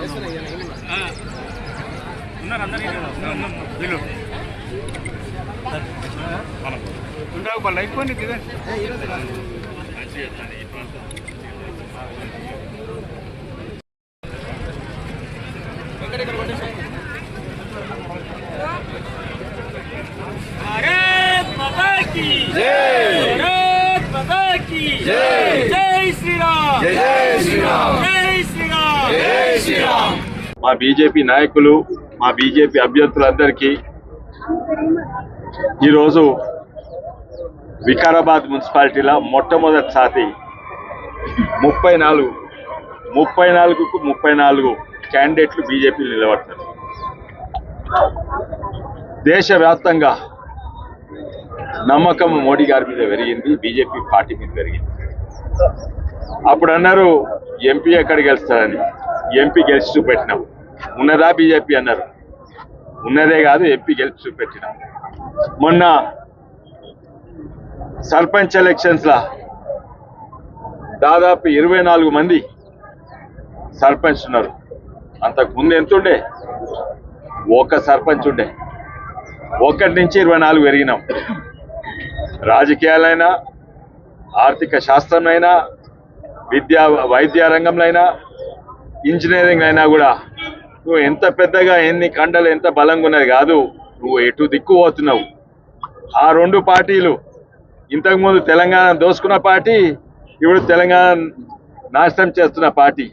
भारत माता की जय, भारत माता की जय, जय श्री राम, जय श्री राम, जय श्री राम, जय श्री राम। మా బీజేపీ నాయకులు మా బీజేపీ అభ్యర్థులందరికీ ఈరోజు వికారాబాద్ మున్సిపాలిటీలో మొట్టమొదటిసారి 34కు 34 క్యాండిడేట్లు బీజేపీలు నిలబడతారు. దేశవ్యాప్తంగా నమ్మకం మోడీ గారి మీద పెరిగింది, బీజేపీ పార్టీ మీద పెరిగింది. అప్పుడు అన్నారు ఎంపీ ఎక్కడ గెలుస్తారని, ఎంపీ గెలిచి చూపెట్టినాం. ఉన్నదా బీజేపీ అన్నారు, ఉన్నదే కాదు ఎంపీ గెలిచి చూపెట్టినాం. మొన్న సర్పంచ్ ఎలక్షన్స్లా దాదాపు 24 మంది సర్పంచ్ ఉన్నారు. అంతకుముందు ఎంతుండే, ఒక సర్పంచ్ ఉండే. 1 నుంచి 24 పెరిగినాం. రాజకీయాలైనా, ఆర్థిక శాస్త్రంలో, వైద్య రంగంలో, ఇంజనీరింగ్ అయినా కూడా నువ్వు ఎంత పెద్దగా ఎన్ని కండలు ఎంత బలంగా ఉన్నది కాదు, నువ్వు ఎటు దిక్కు పోతున్నావు. ఆ 2 పార్టీలు ఇంతకుముందు తెలంగాణ దోసుకున్న పార్టీ, ఇప్పుడు తెలంగాణ నాశనం చేస్తున్న పార్టీ.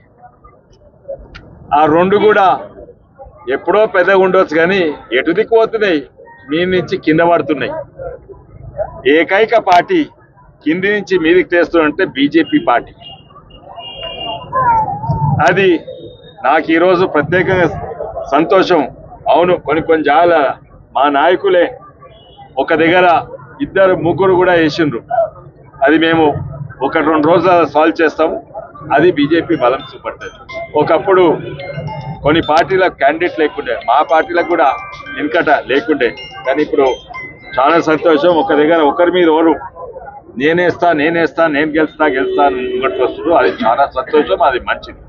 ఆ 2 కూడా ఎప్పుడో పెద్దగా ఉండొచ్చు కానీ ఎటు దిక్కు పోతున్నాయి, మీ నుంచి కింద పడుతున్నాయి. ఏకైక పార్టీ కింది నుంచి మీదికి తెస్తుందంటే బీజేపీ పార్టీ. అది నాకు ఈరోజు ప్రత్యేకంగా సంతోషం. అవును, కొన్ని జాల మా నాయకులే ఒక దగ్గర 2-3 కూడా వేసిండ్రు. అది మేము 1-2 రోజులు సాల్వ్ చేస్తాము. అది బీజేపీ బలం చూపడుతుంది. ఒకప్పుడు కొన్ని పార్టీలకు క్యాండిడేట్ లేకుండే, మా పార్టీలకు కూడా వెనుకట లేకుండే. కానీ ఇప్పుడు చాలా సంతోషం. ఒక దగ్గర ఒకరి మీద ఎవరు నేనేస్తా నేను గెలుస్తా ముంగట్టు వస్తున్నారు. అది చాలా సంతోషం, అది మంచిది.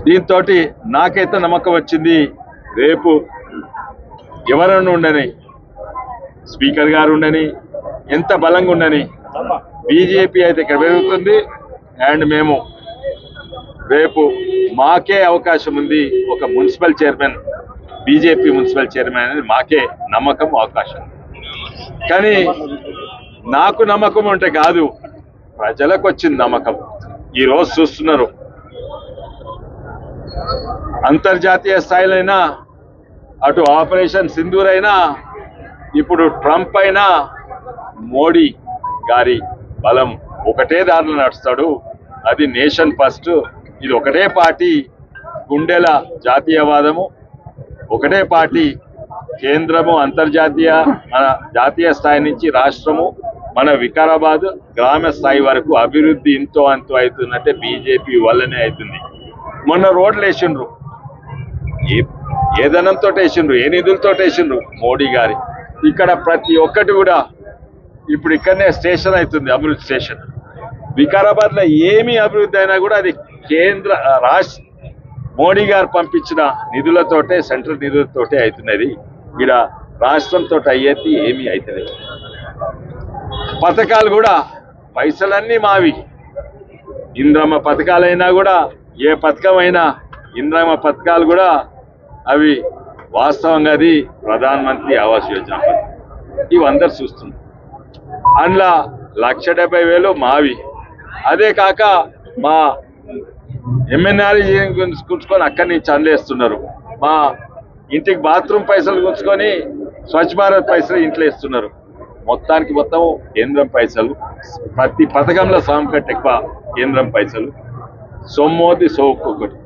దీంతో నాకైతే నమ్మకం వచ్చింది, రేపు ఎవరన్నా ఉండని, స్పీకర్ గారు ఉండని, ఎంత బలంగా ఉండని, బీజేపీ అయితే ఇక్కడ పెరుగుతుంది. అండ్ మేము రేపు మాకే అవకాశం ఉంది. ఒక municipal chairman, BJP municipal chairman అనేది మాకే నమ్మకం, అవకాశం. కానీ నాకు నమ్మకం అంటే కాదు, ప్రజలకు వచ్చింది నమ్మకం. ఈరోజు చూస్తున్నారు, అంతర్జాతీయ స్థాయిలైనా, అటు ఆపరేషన్ సింధూర్ అయినా, ఇప్పుడు ట్రంప్ అయినా, మోడీ గారి బలం ఒకటే దారిలో నడుస్తాడు. అది నేషన్ ఫస్ట్. ఇది ఒకటే పార్టీ, గుండెల జాతీయవాదము, ఒకటే పార్టీ. కేంద్రము, అంతర్జాతీయ, మన జాతీయ స్థాయి నుంచి రాష్ట్రము, మన వికారాబాద్ గ్రామ స్థాయి వరకు అభివృద్ధి ఇంతో అంతో అవుతుందంటే బీజేపీ వల్లనే అవుతుంది. మొన్న రోడ్లు వేసిండ్రు, ఏ ధనంతో వేసిండ్రు, ఏ నిధులతో వేసిండ్రు, మోడీ గారి. ఇక్కడ ప్రతి ఒక్కటి కూడా ఇప్పుడు ఇక్కడనే స్టేషన్ అవుతుంది, అభివృద్ధి స్టేషన్. వికారాబాద్ లో ఏమి అభివృద్ధి అయినా కూడా అది రాష్ట్ర మోడీ గారు పంపించిన నిధులతోటే, సెంట్రల్ నిధులతోటే అవుతున్నది. ఇక్కడ రాష్ట్రంతో అయ్యేది ఏమీ అవుతలేదు. పథకాలు కూడా పైసలన్నీ మావి. ఇంద్రమ్మ పథకాలైనా కూడా, ఏ పథకమైనా, ఇంద్రమ్మ పథకాలు కూడా అవి వాస్తవంగా అది ప్రధానమంత్రి ఆవాస్ యోజన ఇవి అందరు చూస్తున్నారు. అందులో 1,70,000 మావి. అదే కాక మా ఎంఎన్ఆర్జీ గుంచుకొని అక్కడి నుంచి అందేస్తున్నారు. మా ఇంటికి బాత్రూమ్ పైసలు గుంచుకొని స్వచ్ఛ భారత్ పైసలు ఇంట్లో ఇస్తున్నారు. మొత్తానికి మొత్తం కేంద్రం పైసలు, ప్రతి పథకంలో సగం కంటే ఎక్కువ కేంద్రం పైసలు, సొమ్మోది సోకొకటి.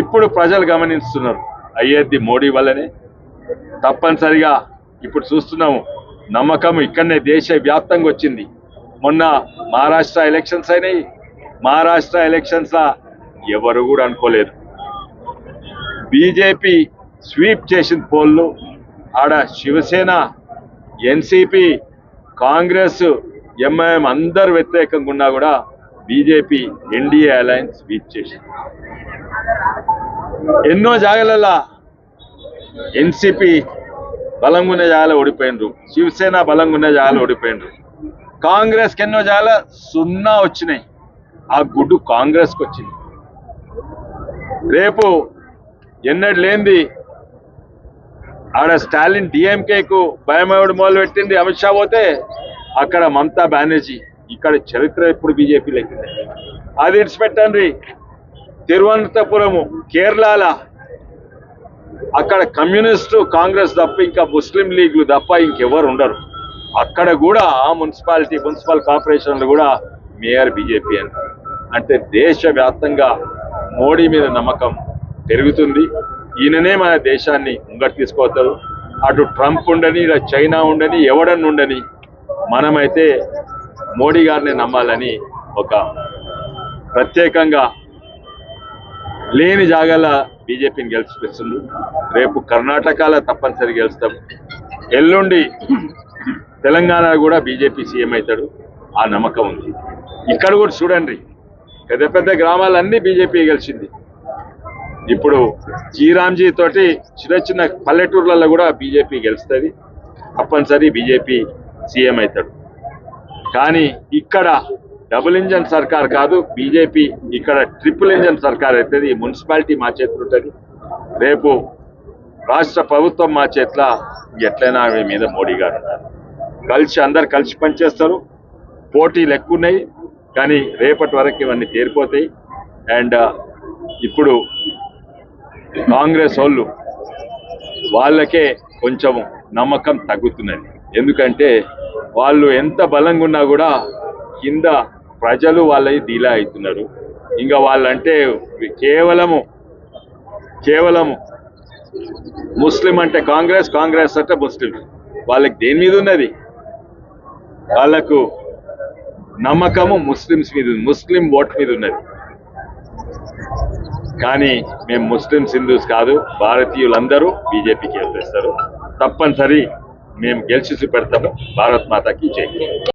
ఇప్పుడు ప్రజలు గమనిస్తున్నారు, అయ్యేది మోడీ వల్లనే. తప్పనిసరిగా ఇప్పుడు చూస్తున్నాము, నమ్మకం ఇక్కడనే దేశవ్యాప్తంగా వచ్చింది. మొన్న మహారాష్ట్ర ఎలక్షన్స్ అయినాయి. మహారాష్ట్ర ఎలక్షన్స్లో ఎవరు కూడా అనుకోలేదు బీజేపీ స్వీప్ చేసిన పోల్లో. ఆడ శివసేన, ఎన్సీపీ, కాంగ్రెస్, ఎంఐఎం అందరు వ్యతిరేకంగా ఉన్నా కూడా బీజేపీ ఎన్డీఏ అలయన్స్ వీక్ చేసింది. ఎన్నో జాగాలలో ఎన్సీపీ బలంగా ఉన్న జాగాలో ఓడిపోయినరు, శివసేన బలంగా ఉన్న జాగాలో ఓడిపోయినరు. కాంగ్రెస్కి ఎన్నో జాగాల 0 వచ్చినాయి. ఆ గుడ్డు కాంగ్రెస్కి వచ్చింది. రేపు ఎన్నడు లేనిది ఆడ స్టాలిన్ డిఎంకేకు భయమేవుడు మొదలు పెట్టింది. అమిత్ షా పోతే అక్కడ మమతా బెనర్జీ. ఇక్కడ చరిత్ర ఇప్పుడు బీజేపీ లెక్కింది. అది ఇడిచిపెట్టండి. తిరువనంతపురము కేరళ, అక్కడ కమ్యూనిస్టు కాంగ్రెస్ తప్ప ఇంకా ముస్లిం లీగ్లు తప్ప ఇంకెవరు ఉండరు. అక్కడ కూడా మున్సిపల్ కార్పొరేషన్లు కూడా మేయర్ బీజేపీ అని. అంటే దేశవ్యాప్తంగా మోడీ మీద నమ్మకం పెరుగుతుంది. ఈయననే మన దేశాన్ని ముంగట్ తీసుకుపోతారు. అటు ట్రంప్ ఉండని, ఇలా చైనా ఉండని, ఎవడన్నా ఉండని, మనమైతే మోడీ గారిని నమ్మాలని ఒక ప్రత్యేకంగా లేని జాగాల బీజేపీని గెలిచిపిస్తుంది. రేపు కర్ణాటకలో తప్పనిసరి గెలుస్తాం. ఎల్లుండి తెలంగాణ కూడా బీజేపీ సీఎం అవుతాడు. ఆ నమ్మకం ఉంది. ఇక్కడ కూడా చూడండి, పెద్ద పెద్ద గ్రామాలన్నీ బీజేపీ గెలిచింది. ఇప్పుడు జీరాంజీ తోటి చిన్న చిన్న పల్లెటూర్లలో కూడా బీజేపీ గెలుస్తుంది. తప్పనిసరి బీజేపీ సీఎం అవుతాడు. కానీ ఇక్కడ డబుల్ ఇంజన్ సర్కార్ కాదు బీజేపీ, ఇక్కడ ట్రిపుల్ ఇంజన్ సర్కార్ అవుతుంది. మున్సిపాలిటీ మా చేతులు ఉంటుంది. రేపు రాష్ట్ర ప్రభుత్వం మా చేతిలో ఎట్లయినా ఆమె మీద మోడీ గారు ఉన్నారు. అందరు కలిసి పనిచేస్తారు. పోటీలు ఎక్కువ ఉన్నాయి, కానీ రేపటి వరకు ఇవన్నీ తేరిపోతాయి. అండ్ ఇప్పుడు కాంగ్రెస్ వాళ్ళకే కొంచెం నమ్మకం తగ్గుతున్నది. ఎందుకంటే వాళ్ళు ఎంత బలంగా ఉన్నా కూడా కింద ప్రజలు వాళ్ళని డీలా అవుతున్నారు. ఇంకా వాళ్ళంటే కేవలము ముస్లిం అంటే కాంగ్రెస్, కాంగ్రెస్ అంటే ముస్లిం. వాళ్ళకి దేని మీద ఉన్నది? వాళ్ళకు నమ్మకము ముస్లిమ్స్ మీద, ముస్లిం ఓట్ మీద ఉన్నది. కానీ మేము ముస్లిమ్స్ హిందూస్ కాదు, భారతీయులందరూ బీజేపీకి వేస్తారు. తప్పనిసరి మేము గెలిచి చూపెడతాము. భారత్ మాతాకి జై.